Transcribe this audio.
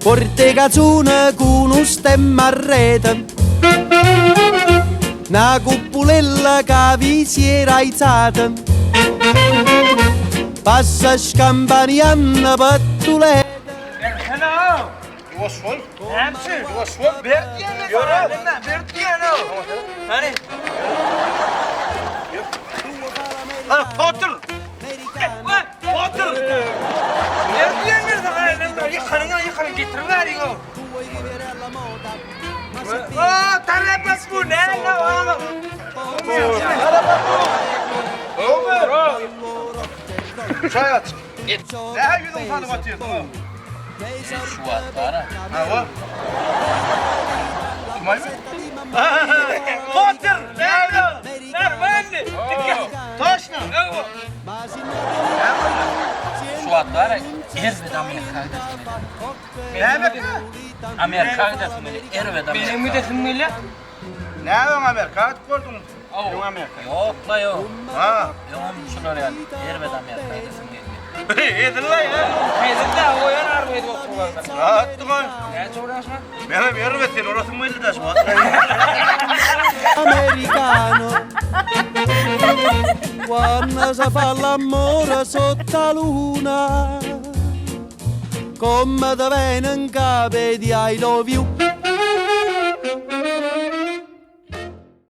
Porte canzone con un stemma a rete, una cupolella che vi si era alzata, passa scampanianna pattuletta. Erkan Osman. hemşire. Osman. Berdiyanı Yürü. Berdiyanı. Hani? Ha, Potter. Lan! Potter. Berdiyanı sana yıkanın getiriveriyin o. Aa, tarafas bu ne lan? Çay aç. Ne yüzün hanım atıyorsun oğlum? Şu an bana. Ha o. Kemal mi? Potter. Nerede? Taş ne? Şu an bana. Erved Amerika'da. Ne be? Amerika'da Erved Benim Amerika. müddetim millet. Ne yapıyorsun Amerika? Hadi gördün mü? Oh. Yok Amerika. Yok la yok. Ha. Yok şunlar yani. Erved Amerika'da. İyidir lan ya. Teyzede o yanar mıydı o kulağında? Rahatlık lan. Ne uğraşma? Benim yarım etsin. Orası mı 50 taş var? Americano, quando si fa l'amore sotto la luna, come te viene in capo di I love you.